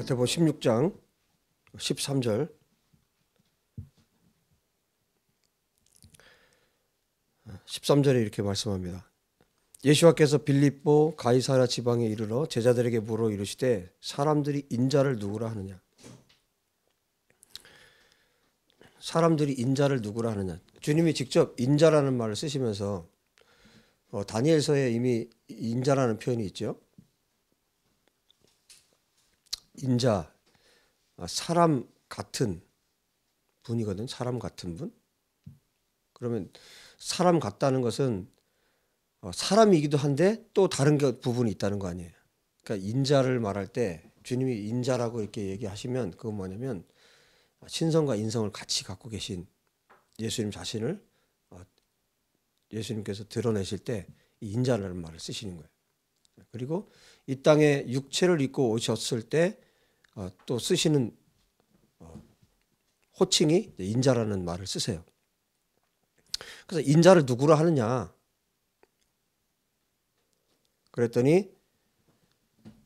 마태복음 16장 13절. 13절에 이렇게 말씀합니다. 예수와께서 빌립보 가이사랴 지방에 이르러 제자들에게 물어 이르시되 사람들이 인자를 누구라 하느냐. 사람들이 인자를 누구라 하느냐. 주님이 직접 인자라는 말을 쓰시면서 다니엘서에 이미 인자라는 표현이 있죠. 인자, 사람 같은 분이거든. 사람 같은 분. 그러면 사람 같다는 것은 사람이기도 한데 또 다른 부분이 있다는 거 아니에요. 그러니까 인자를 말할 때 주님이 인자라고 이렇게 얘기하시면 그건 뭐냐면 신성과 인성을 같이 갖고 계신 예수님 자신을 예수님께서 드러내실 때 인자라는 말을 쓰시는 거예요. 그리고 이 땅에 육체를 입고 오셨을 때 또 쓰시는 호칭이 인자라는 말을 쓰세요. 그래서 인자를 누구라 하느냐 그랬더니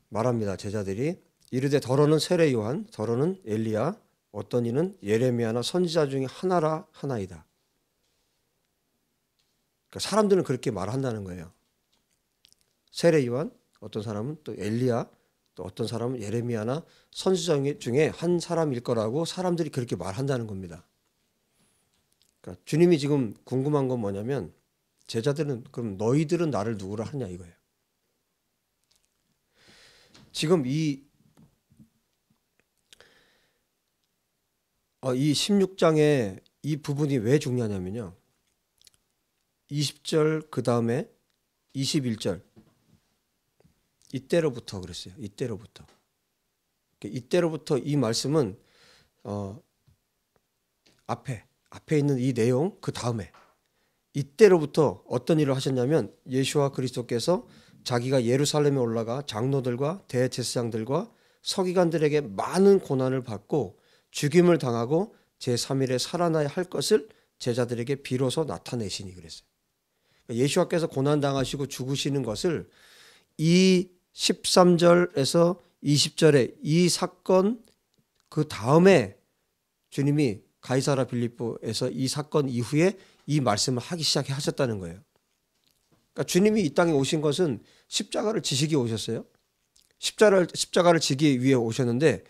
말합니다. 제자들이 이르되 더러는 세례 요한, 더러는 엘리야, 어떤 이는 예레미야나 선지자 중에 하나라 하나이다. 그러니까 사람들은 그렇게 말한다는 거예요. 세례 요한, 어떤 사람은 또 엘리야, 또 어떤 사람은 예레미야나 선지자 중에 한 사람일 거라고 사람들이 그렇게 말한다는 겁니다. 그러니까 주님이 지금 궁금한 건 뭐냐면 제자들은 그럼 너희들은 나를 누구라 하냐 이거예요. 지금 이 16장에 이 부분이 왜 중요하냐면요. 20절 그 다음에 21절 이때로부터 그랬어요. 이때로부터 이 말씀은 앞에 있는 이 내용 그 다음에 이때로부터 어떤 일을 하셨냐면 예수와 그리스도께서 자기가 예루살렘에 올라가 장로들과 대제사장들과 서기관들에게 많은 고난을 받고 죽임을 당하고 제3일에 살아나야 할 것을 제자들에게 비로소 나타내시니 그랬어요. 예수와께서 고난당하시고 죽으시는 것을 이 13절에서 20절에 이 사건 그 다음에 주님이 가이사랴 빌립보에서 이 사건 이후에 이 말씀을 하기 시작하셨다는 거예요. 그러니까 주님이 이 땅에 오신 것은 십자가를 지시기 오셨어요. 십자가를 지기 위해 오셨는데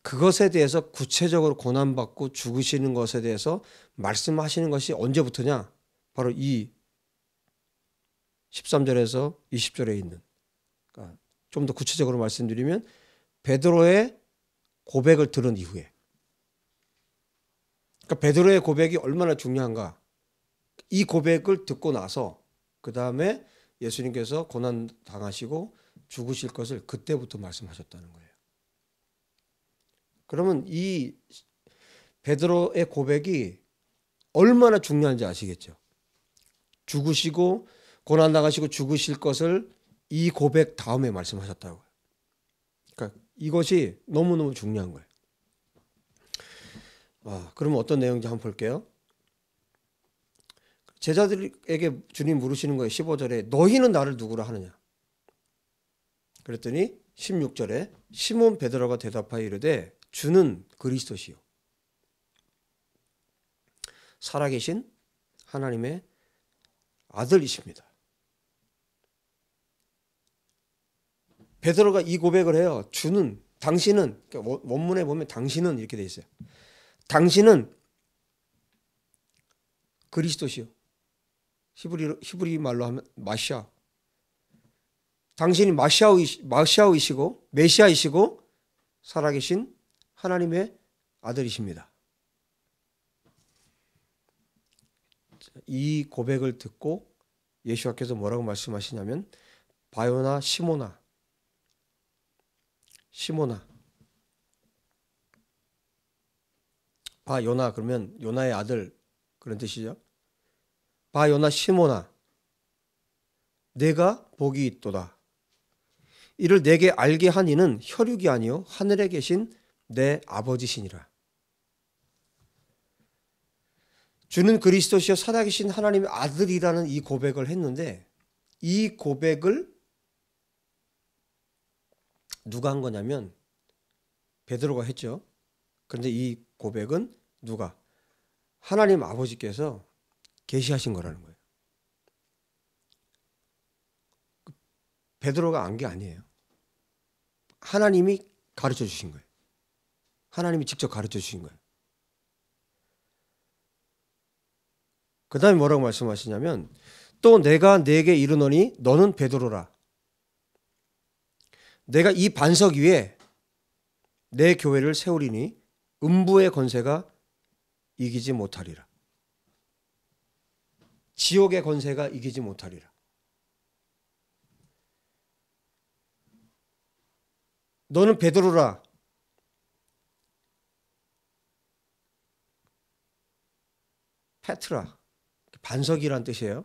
그것에 대해서 구체적으로 고난받고 죽으시는 것에 대해서 말씀하시는 것이 언제부터냐? 바로 이 13절에서 20절에 있는 그러니까 좀 더 구체적으로 말씀드리면 베드로의 고백을 들은 이후에 그러니까 베드로의 고백이 얼마나 중요한가 이 고백을 듣고 나서 그 다음에 예수님께서 고난 당하시고 죽으실 것을 그때부터 말씀하셨다는 거예요. 그러면 이 베드로의 고백이 얼마나 중요한지 아시겠죠? 죽으시고 고난 당하시고 죽으실 것을 이 고백 다음에 말씀하셨다고요. 그러니까 이것이 너무너무 중요한 거예요. 그러면 어떤 내용인지 한번 볼게요. 제자들에게 주님 물으시는 거예요. 15절에 너희는 나를 누구라 하느냐. 그랬더니 16절에 시몬 베드로가 대답하여 이르되 주는 그리스도시요 살아계신 하나님의 아들이십니다. 베드로가 이 고백을 해요. 주는 당신은 그러니까 원문에 보면 당신은 이렇게 돼 있어요. 당신은 그리스도시요. 히브리 말로 하면 마시아. 당신이 마시아이시고 메시아이시고 살아계신 하나님의 아들이십니다. 이 고백을 듣고 예수께서 뭐라고 말씀하시냐면 바요나 시모나 바요나 그러면 요나의 아들 그런 뜻이죠. 바요나 시모나 내가 복이 있도다. 이를 내게 알게 한 이는 혈육이 아니요 하늘에 계신 내 아버지시니라. 주는 그리스도시요 살아계신 하나님의 아들이라는 이 고백을 했는데 이 고백을 누가 한 거냐면 베드로가 했죠. 그런데 이 고백은 누가? 하나님 아버지께서 계시하신 거라는 거예요. 베드로가 안 게 아니에요. 하나님이 가르쳐 주신 거예요. 하나님이 직접 가르쳐 주신 거예요. 그 다음에 뭐라고 말씀하시냐면 또 내가 네게 이르노니 너는 베드로라. 내가 이 반석 위에 내 교회를 세우리니 음부의 권세가 이기지 못하리라. 지옥의 권세가 이기지 못하리라. 너는 베드로라. 페트라. 반석이란 뜻이에요.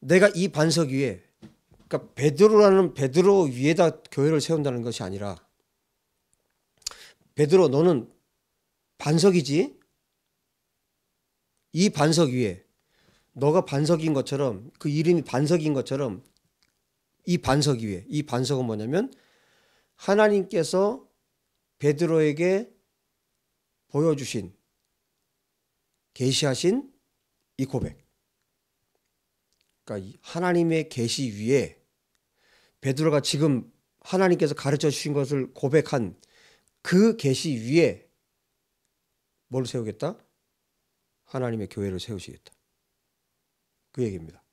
내가 이 반석 위에, 그러니까 베드로라는 베드로 위에다 교회를 세운다는 것이 아니라 베드로 너는 반석이지? 이 반석 위에 너가 반석인 것처럼 그 이름이 반석인 것처럼 이 반석 위에 이 반석은 뭐냐면 하나님께서 베드로에게 보여주신 계시하신 이 고백. 그러니까 하나님의 계시 위에 베드로가 지금 하나님께서 가르쳐 주신 것을 고백한 그 계시 위에 뭘 세우겠다? 하나님의 교회를 세우시겠다. 그 얘기입니다.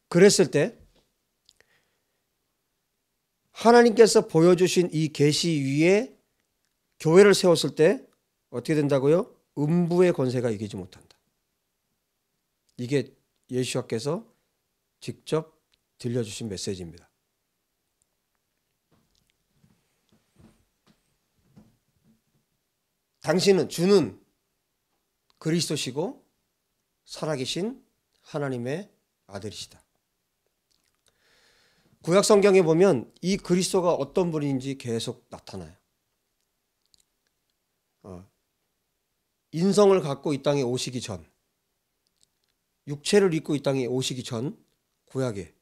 그랬을 때 하나님께서 보여주신 이 계시 위에 교회를 세웠을 때 어떻게 된다고요? 음부의 권세가 이기지 못한다. 이게 예수와께서 직접 들려주신 메시지입니다. 당신은 주는 그리스도시고 살아계신 하나님의 아들이시다. 구약 성경에 보면 이 그리스도가 어떤 분인지 계속 나타나요. 인성을 갖고 이 땅에 오시기 전, 육체를 입고 이 땅에 오시기 전 구약에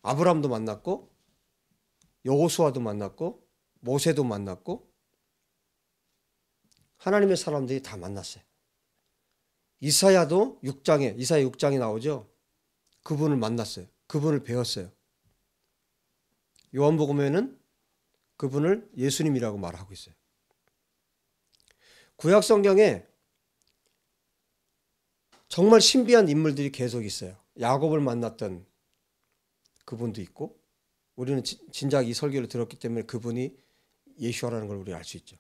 아브라함도 만났고 여호수아도 만났고 모세도 만났고 하나님의 사람들이 다 만났어요. 이사야도 6장에 이사야 6장에 나오죠. 그분을 만났어요. 그분을 배웠어요. 요한복음에는 그분을 예수님이라고 말하고 있어요. 구약 성경에 정말 신비한 인물들이 계속 있어요. 야곱을 만났던 그분도 있고 우리는 진작 이 설교를 들었기 때문에 그분이 예수아라는 걸 우리 알 수 있죠.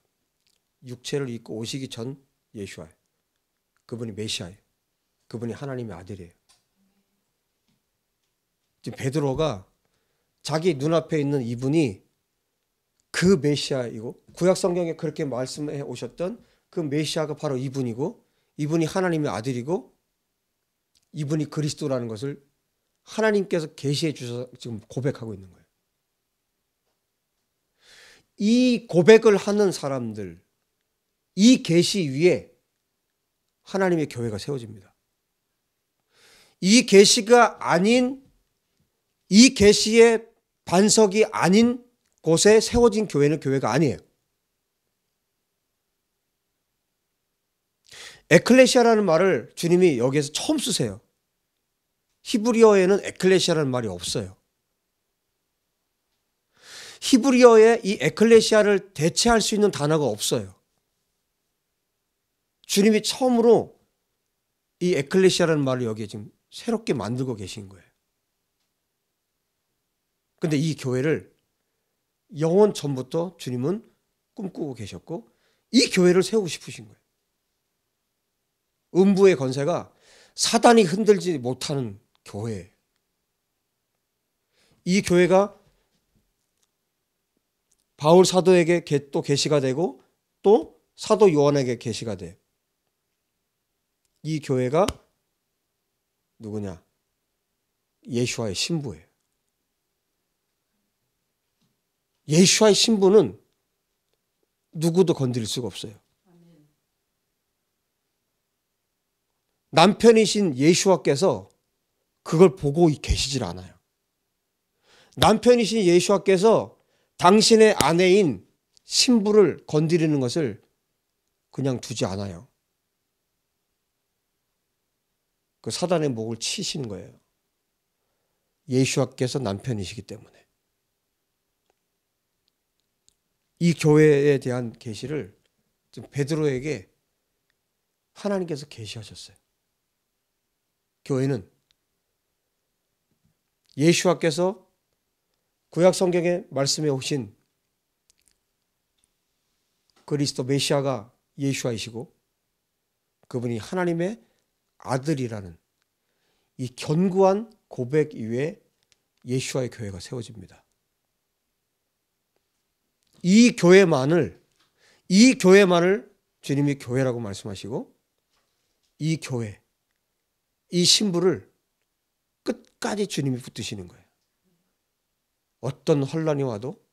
육체를 입고 오시기 전 예수아예요. 그분이 메시아예요. 그분이 하나님의 아들이에요. 지금 베드로가 자기 눈앞에 있는 이분이 그 메시아이고 구약 성경에 그렇게 말씀해 오셨던 그 메시아가 바로 이분이고 이분이 하나님의 아들이고 이분이 그리스도라는 것을 하나님께서 계시해 주셔서 지금 고백하고 있는 거예요. 이 고백을 하는 사람들, 이 계시 위에 하나님의 교회가 세워집니다. 이 계시가 아닌 이 계시의 반석이 아닌 곳에 세워진 교회는 교회가 아니에요. 에클레시아라는 말을 주님이 여기에서 처음 쓰세요. 히브리어에는 에클레시아라는 말이 없어요. 히브리어에 이 에클레시아를 대체할 수 있는 단어가 없어요. 주님이 처음으로 이 에클레시아라는 말을 여기에 지금 새롭게 만들고 계신 거예요. 근데 이 교회를 영원 전부터 주님은 꿈꾸고 계셨고 이 교회를 세우고 싶으신 거예요. 음부의 권세가 사단이 흔들지 못하는 교회예요. 이 교회가 바울 사도에게 또 계시가 되고 또 사도 요한에게 계시가 돼요. 이 교회가 누구냐? 예수와의 신부예요. 예수와의 신부는 누구도 건드릴 수가 없어요. 남편이신 예수와께서 그걸 보고 계시질 않아요. 남편이신 예수와께서 당신의 아내인 신부를 건드리는 것을 그냥 두지 않아요. 그 사단의 목을 치시는 거예요. 예수와께서 남편이시기 때문에. 이 교회에 대한 계시를 베드로에게 하나님께서 계시하셨어요. 교회는 예수와께서 구약 성경에 말씀해 오신 그리스도 메시아가 예수와이시고 그분이 하나님의 아들이라는 이 견고한 고백 이외에 예수와의 교회가 세워집니다. 이 교회만을 주님이 교회라고 말씀하시고 이 교회, 이 신부를 끝까지 주님이 붙드시는 거예요. 어떤 혼란이 와도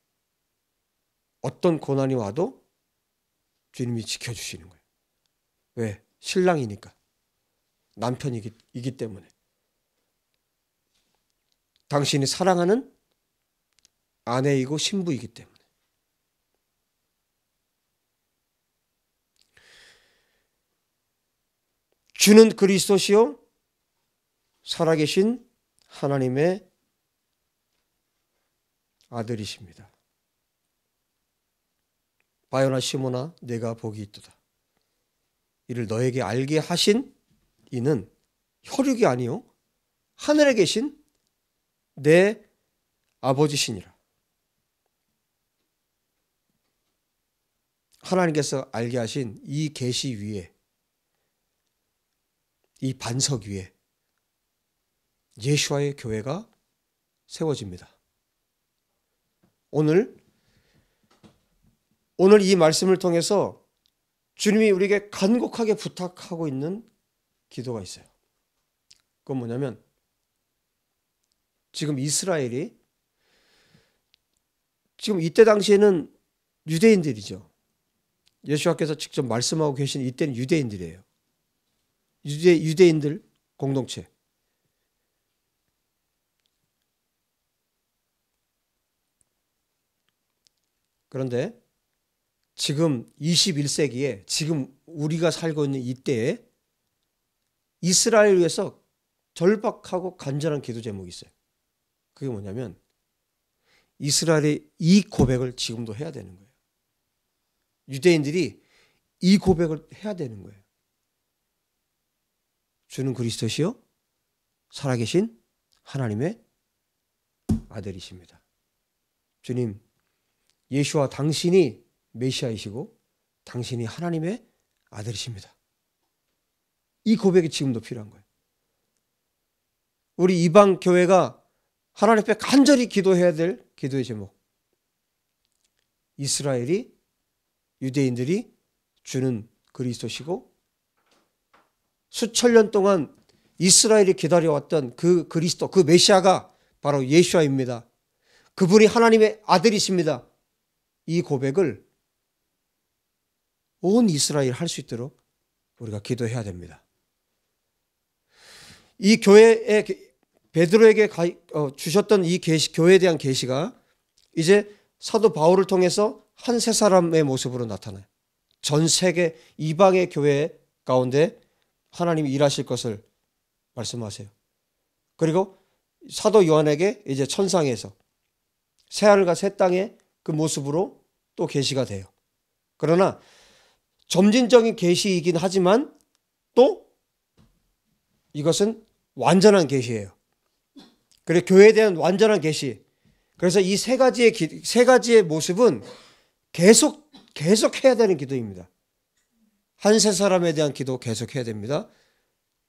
어떤 고난이 와도 주님이 지켜주시는 거예요. 왜? 신랑이니까. 남편이기 때문에. 당신이 사랑하는 아내이고 신부이기 때문에. 주는 그리스도시요 살아계신 하나님의 아들이십니다. 바요나 시몬아 내가 복이 있도다. 이를 너에게 알게 하신 이는 혈육이 아니요 하늘에 계신 내 아버지시니라. 하나님께서 알게 하신 이 계시 위에, 이 반석 위에 예수와의 교회가 세워집니다. 오늘 이 말씀을 통해서 주님이 우리에게 간곡하게 부탁하고 있는 기도가 있어요. 그건 뭐냐면 지금 이스라엘이 지금 이때 당시에는 유대인들이죠. 예수와께서 직접 말씀하고 계신 이때는 유대인들이에요. 유대인들 공동체. 그런데 지금 21세기에 지금 우리가 살고 있는 이때에 이스라엘을 위해서 절박하고 간절한 기도 제목이 있어요. 그게 뭐냐면 이스라엘이 이 고백을 지금도 해야 되는 거예요. 유대인들이 이 고백을 해야 되는 거예요. 주는 그리스도시요 살아계신 하나님의 아들이십니다. 주님, 예수와 당신이 메시아이시고 당신이 하나님의 아들이십니다. 이 고백이 지금도 필요한 거예요. 우리 이방 교회가 하나님 앞에 간절히 기도해야 될 기도의 제목. 이스라엘이 유대인들이 주는 그리스도시고 수천 년 동안 이스라엘이 기다려왔던 그 그리스도, 그 메시아가 바로 예수아입니다. 그분이 하나님의 아들이십니다. 이 고백을 온 이스라엘 할 수 있도록 우리가 기도해야 됩니다. 이 교회에 베드로에게 주셨던 이 교회에 대한 계시가 이제 사도 바울을 통해서 한 세 사람의 모습으로 나타나요. 전 세계 이방의 교회 가운데 하나님이 일하실 것을 말씀하세요. 그리고 사도 요한에게 이제 천상에서 새하늘과 새 땅의 그 모습으로 또 계시가 돼요. 그러나 점진적인 계시이긴 하지만 또 이것은 완전한 계시예요. 그리고 교회에 대한 완전한 계시. 그래서 이 세 가지의 모습은 계속 해야 되는 기도입니다. 한 세 사람에 대한 기도 계속 해야 됩니다.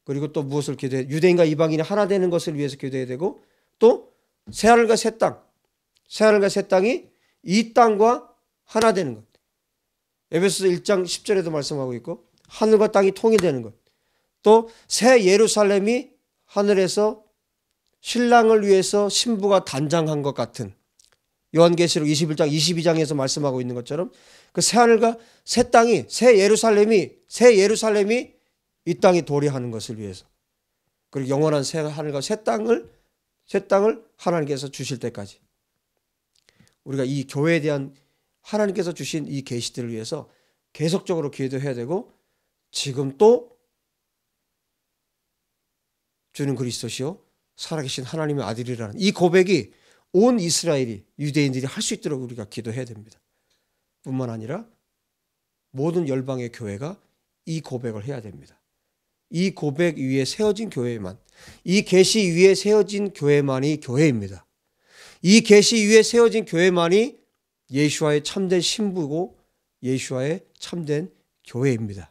그리고 또 무엇을 기도해야 돼요? 유대인과 이방인이 하나 되는 것을 위해서 기도해야 되고 또 새하늘과 새 땅. 새하늘과 새 땅이 이 땅과 하나 되는 것. 에베소서 1장 10절에도 말씀하고 있고 하늘과 땅이 통일되는 것. 또 새 예루살렘이 하늘에서 신랑을 위해서 신부가 단장한 것 같은 요한계시록 21장 22장에서 말씀하고 있는 것처럼 그 새하늘과 새 땅이 새 예루살렘이 이 땅이 도래하는 것을 위해서 그리고 영원한 새 하늘과 새 땅을 하나님께서 주실 때까지 우리가 이 교회에 대한 하나님께서 주신 이 계시들을 위해서 계속적으로 기도해야 되고, 지금 또 주는 그리스도시요 살아계신 하나님의 아들이라는 이 고백이 온 이스라엘이, 유대인들이 할 수 있도록 우리가 기도해야 됩니다. 뿐만 아니라 모든 열방의 교회가 이 고백을 해야 됩니다. 이 고백 위에 세워진 교회만, 이 계시 위에 세워진 교회만이 교회입니다. 이 계시 위에 세워진 교회만이 예수와의 참된 신부고 예수와의 참된 교회입니다.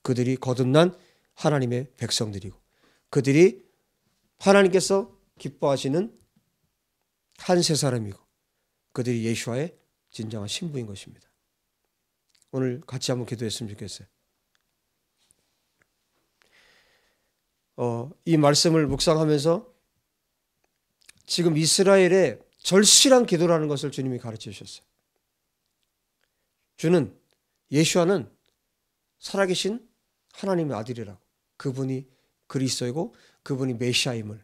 그들이 거듭난 하나님의 백성들이고, 그들이 하나님께서 기뻐하시는 한 세 사람이고, 그들이 예수와의 진정한 신부인 것입니다. 오늘 같이 한번 기도했으면 좋겠어요. 이 말씀을 묵상하면서 지금 이스라엘의 절실한 기도라는 것을 주님이 가르쳐 주셨어요. 주는, 예수와는 살아계신 하나님의 아들이라고, 그분이 그리스도이고 그분이 메시아임을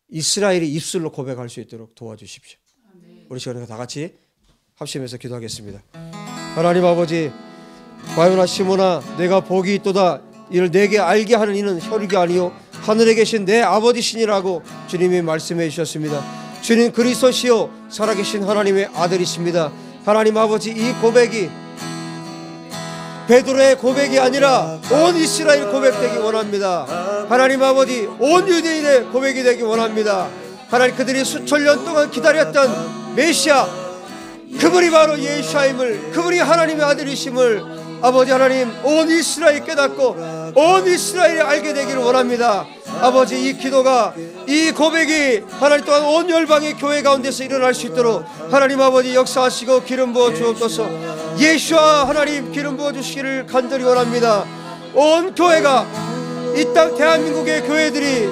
이스라엘이 입술로 고백할 수 있도록 도와주십시오. 우리 시간에 다 같이 합심해서 기도하겠습니다. 하나님 아버지, 바요나 시모나, 내가 복이 있도다 이를 내게 알게 하는 이는 혈육이 아니요 하늘에 계신 내 아버지시니라고 주님이 말씀해 주셨습니다. 주님 그리스도시요 살아계신 하나님의 아들이십니다. 하나님 아버지, 이 고백이 베드로의 고백이 아니라 온 이스라엘 고백되기 원합니다. 하나님 아버지, 온 유대인의 고백이 되기 원합니다. 하나님, 그들이 수천 년 동안 기다렸던 메시아, 그분이 바로 예수님을, 그분이 하나님의 아들이심을 아버지 하나님, 온 이스라엘이 깨닫고 온 이스라엘이 알게 되기를 원합니다. 아버지, 이 기도가, 이 고백이 하나님 또한 온 열방의 교회 가운데서 일어날 수 있도록 하나님 아버지 역사하시고 기름 부어 주옵소서. 예수와 하나님 기름 부어 주시기를 간절히 원합니다. 온 교회가, 이 땅 대한민국의 교회들이,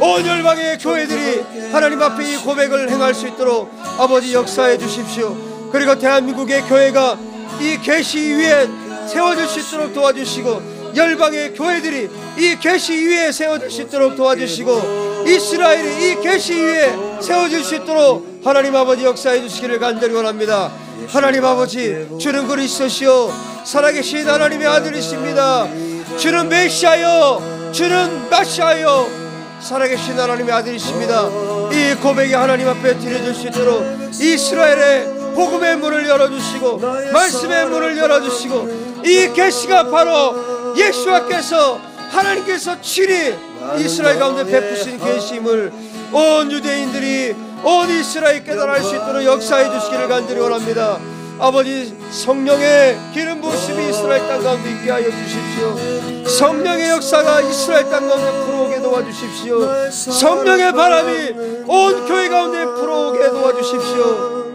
온 열방의 교회들이 하나님 앞에 이 고백을 행할 수 있도록 아버지 역사해 주십시오. 그리고 대한민국의 교회가 이 계시 위에 세워질 수 있도록 도와주시고, 열방의 교회들이 이 계시 위에 세워질 수 있도록 도와주시고, 이스라엘이 이 계시 위에 세워질 수 있도록 하나님 아버지 역사해 주시기를 간절히 원합니다. 하나님 아버지, 주는 그리스도시요 살아계신 하나님의 아들이십니다. 주는 메시아요, 주는 메시아요 살아계신 하나님의 아들이십니다. 이 고백이 하나님 앞에 드려질 수 있도록 이스라엘의 복음의 문을 열어주시고, 말씀의 문을 열어주시고, 이 계시가 바로 예수와께서, 하나님께서 친히 이스라엘 가운데 베푸신 계시임을 온 유대인들이, 온 이스라엘 깨달을 수 있도록 역사해 주시기를 간절히 원합니다. 아버지, 성령의 기름 부으심이 이스라엘 땅 가운데 있게 하여 주십시오. 성령의 역사가 이스라엘 땅 가운데 불어오게 도와주십시오. 성령의 바람이 온 교회 가운데 불어오게 도와주십시오.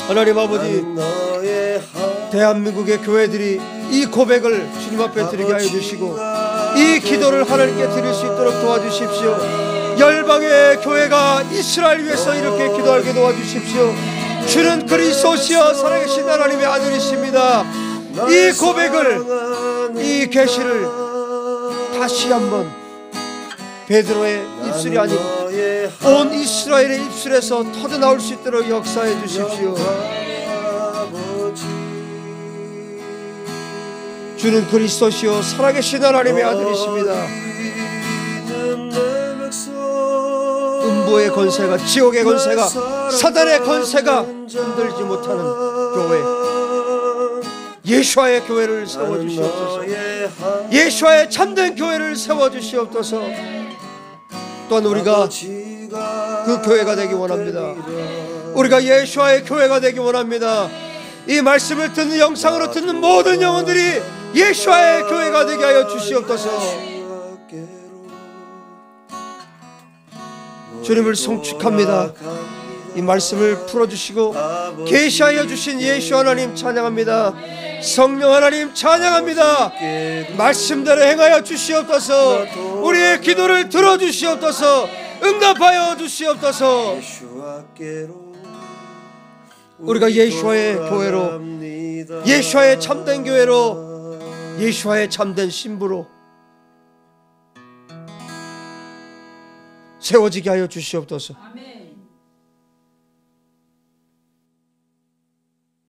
하나님 아버지, 대한민국의 교회들이 이 고백을 주님 앞에 드리게 하여 주시고, 이 기도를 하나님께 드릴 수 있도록 도와주십시오. 열방의 교회가 이스라엘 위해서 이렇게 기도하게 도와주십시오. 주는 그리스도시여 살아계신 하나님의 아들이십니다. 이 고백을, 이 계시를 다시 한번 베드로의 입술이 아니고 온 이스라엘의 입술에서 터져나올 수 있도록 역사해 주십시오. 주는 그리스도시요 살아계신 하나님의 아들이십니다. 음부의 권세가, 지옥의 권세가, 사단의 권세가 흔들지 못하는 교회, 예수와의 교회를 세워주시옵소서. 예수와의 참된 교회를 세워주시옵소서. 또한 우리가 그 교회가 되기 원합니다. 우리가 예수와의 교회가 되기 원합니다. 이 말씀을 듣는, 영상으로 듣는 모든 영혼들이 예수와의 교회가 되게 하여 주시옵소서. 주님을 송축합니다. 이 말씀을 풀어주시고 계시하여 주신 예수 하나님 찬양합니다. 성령 하나님 찬양합니다. 말씀대로 행하여 주시옵소서. 우리의 기도를 들어주시옵소서. 응답하여 주시옵소서. 우리가 예수와의 교회로, 예수와의 참된 교회로, 예수와의 참된 신부로 세워지게 하여 주시옵소서. 아멘.